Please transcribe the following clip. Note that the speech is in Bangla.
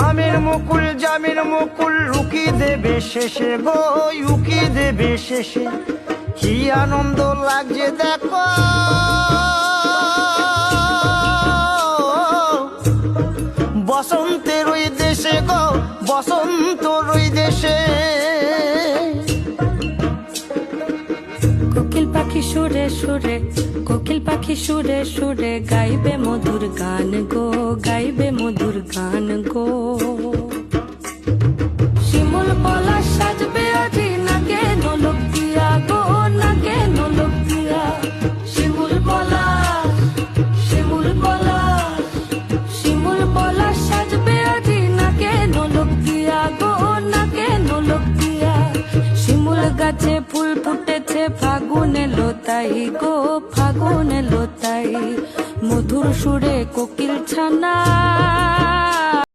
আমের মুকুল জামের মুকুল রুকি দেবে শেষে গো উকি দেবে শেষে। কি আনন্দ লাগছে দেখো বসন্তের ওই দেশে গো বসন্তর ওই দেশে। কোকিল পাখি সুরে সুরে কোকিল পাখি সুরে সুরে গাইবে মধুর গান গো গাইবে মধুর গান গো। শিমুল পলাশ সাজবে আজি নাগে নোলক দিয়া গো নাগে নোলক দিয়া। শিমুল পলাশ শিমুল পলাশ শিমুল পলাশ সাজবে আজি নাগে নোলক দিয়া গো নাগে নোলক দিয়া। শিমুল গাছে ফুল ফুটেছে ফাগুন এলো তাই গো ফাগুন এলো তাই। মধুর সুরে কোকিল ছানা